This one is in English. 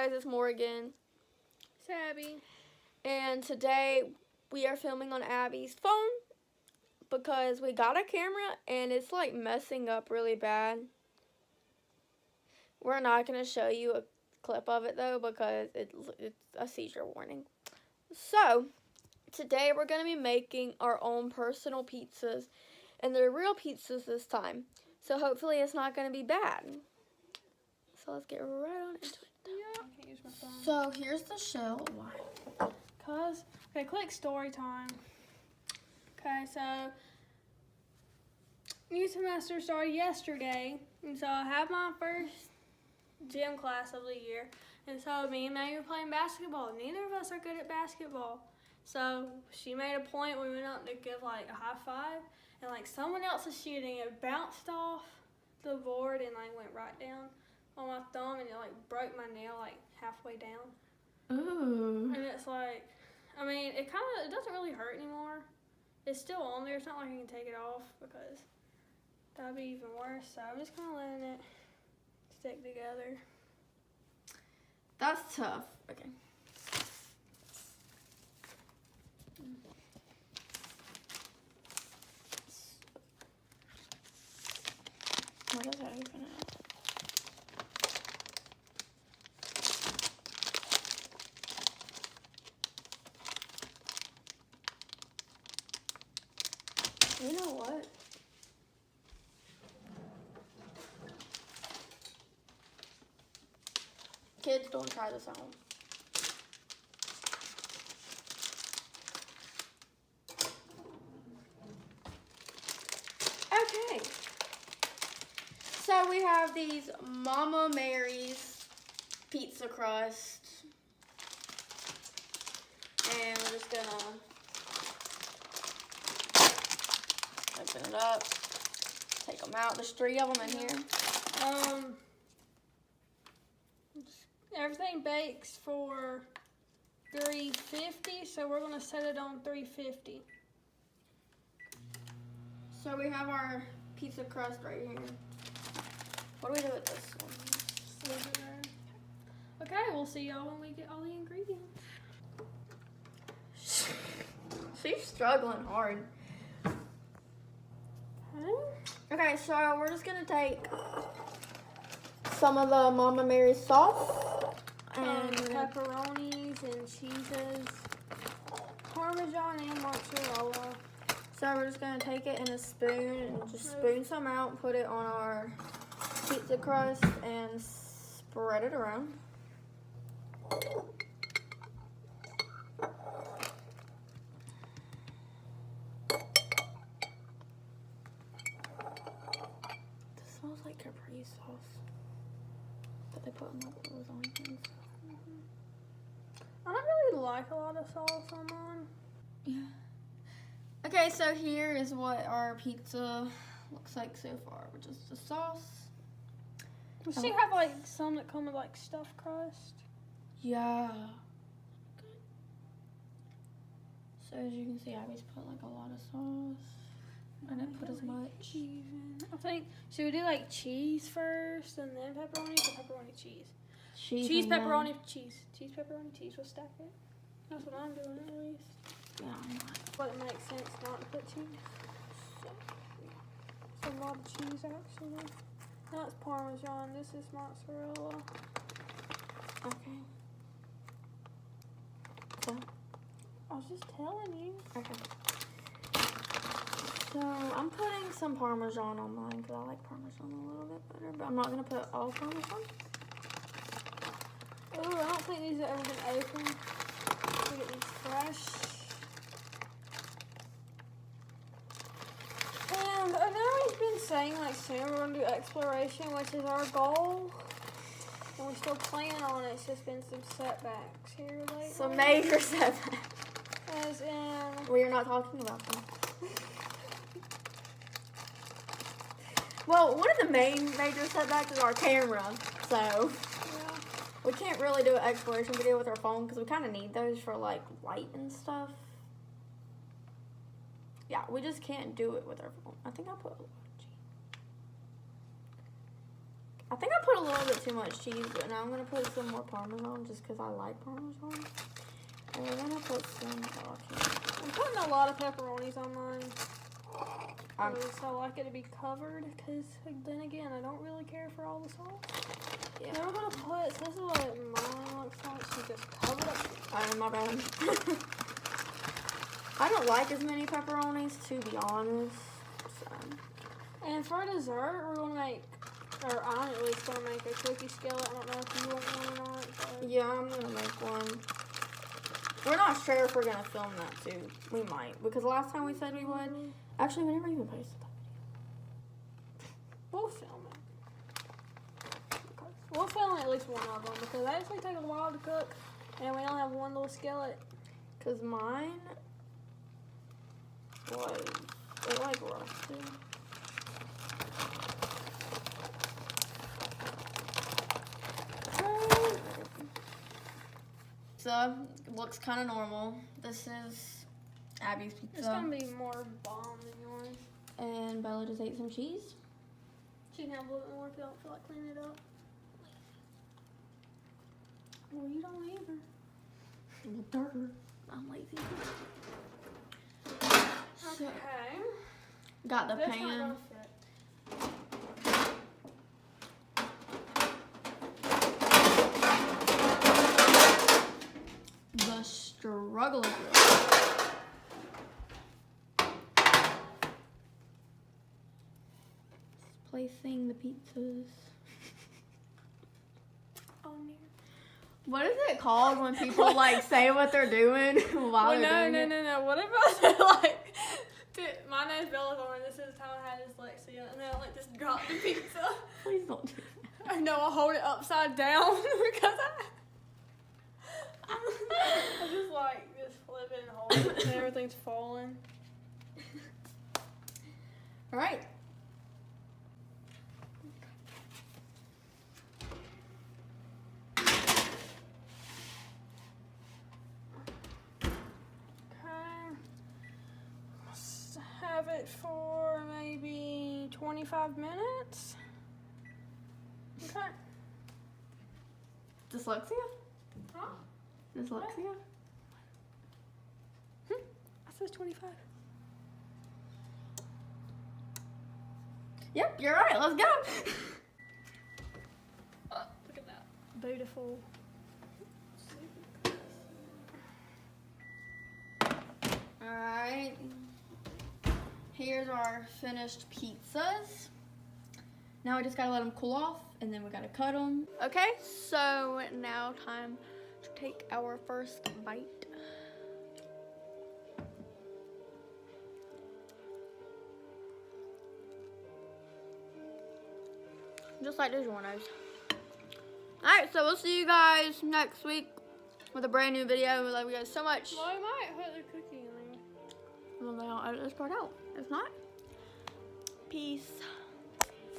guys, it's Morgan. It's Abby. And today we are filming on Abby's phone because we got a camera and it's like messing up really bad. We're not going to show you a clip of it though because it's a seizure warning. So today we're going to be making our own personal pizzas, and they're real pizzas this time. So hopefully it's not going to be bad. So let's get right on into it. Yeah. I can't use my phone. So here's the shell. Why? Okay, click story time. Okay, so new semester started yesterday, and so I had my first gym class of the year. And so me and Maggie were playing basketball. Neither of us are good at basketball. So she made a point. We went up to give like a high five, and like someone else was shooting. It bounced off the board and like went right down on my thumb, and it like broke my nail like halfway down. Ooh. And it's like, I mean, it doesn't really hurt anymore. It's still on there. It's not like I can take it off because that'd be even worse. So I'm just kind of letting it stick together. That's tough. Okay. What does that open up? You know what? Kids, don't try this at home. Okay. So we have these Mama Mary's pizza crust. And we're just gonna open it up. Take them out. There's 3 of them in here. Everything bakes for 350, so we're gonna set it on 350. So we have our pizza crust right here. What do we do with this one? Leave it there. Okay, we'll see y'all when we get all the ingredients. She's struggling hard. Okay, so we're just gonna take some of the Mama Mary's sauce and pepperonis and cheeses, Parmesan and mozzarella. So we're just gonna take it in a spoon and just spoon some out, put it on our pizza crust and spread it around. This smells like Capri sauce that they put in those onions. I don't really like a lot of sauce on mine. Yeah. Okay, so here is what our pizza looks like so far, which is the sauce. Does she have like some that come with like stuffed crust? Yeah. So as you can see, Abby's put like a lot of sauce. I didn't put as much. I think, should we do like cheese first and then pepperoni, or pepperoni cheese? Cheese, pepperoni, cheese. Cheese, pepperoni, cheese. We'll stack it. That's what I'm doing at least. Yeah, I'm not. But it makes sense not to put cheese. It's a lot of cheese actually. That's Parmesan. This is mozzarella. Okay. So? I was just telling you. Okay. So I'm putting some Parmesan on mine because I like Parmesan a little bit better, but I'm not going to put all Parmesan. Oh, I don't think these have ever been opened. We get these fresh. And I know he's been saying like soon we're going to do exploration, which is our goal. And we still plan on it. It's just been some setbacks here lately. Some major setbacks. As in... We are not talking about them. Well, one of the main major setbacks is our camera, so we can't really do an exploration video with our phone because we kind of need those for like light and stuff. Yeah, we just can't do it with our phone. I think I put a lot of cheese. I think I put a little bit too much cheese, but now I'm going to put some more Parmesan just because I like Parmesan. And we're going to put some, I'm putting a lot of pepperonis on mine. I like it to be covered because then again, I don't really care for all the sauce. Yeah. Then we're going to put, so this is what mine looks like. She just covered it. My bad. I don't like as many pepperonis, to be honest. So. And for dessert, we're going to make, or I'm at least going to make a cookie skillet. I don't know if you want one or not. But. Yeah, I'm going to make one. We're not sure if we're going to film that too. We might, because last time we said we would. Actually, we never even posted that video. We'll film it. We'll film at least one of them because they actually take a while to cook, and we only have one little skillet. Because mine was, it like rusted. Pizza looks kind of normal. This is Abby's pizza. It's gonna be more bomb than yours. And Bella just ate some cheese. She can have a little bit more if you don't feel like cleaning it up. Well, you don't either. I'm a burger. I'm lazy. So, Okay. got the This pan. not gonna fit. The struggle is real. Placing the pizzas. Oh, no. What is it called when people like say what they're doing while they're doing it? No. What if I said like, my name's Bella and this is how I had dyslexia, and then I like just drop the pizza. Please don't do that. I know I hold it upside down because I just like just flip it and hold it, and everything's falling. All right. Have it for maybe 25 minutes. Okay. Dyslexia? Huh? Dyslexia? That says 25. Yep, you're right. Let's go. Look at that. Beautiful. All right. Here's our finished pizzas. Now we just gotta let them cool off, and then we gotta cut them. Okay, so now time to take our first bite. Just like DiGiorno's. Alright, so we'll see you guys next week with a brand new video. We love you guys so much. Well, I might put the cookie in there. Well, they don't edit this part out. If not, peace.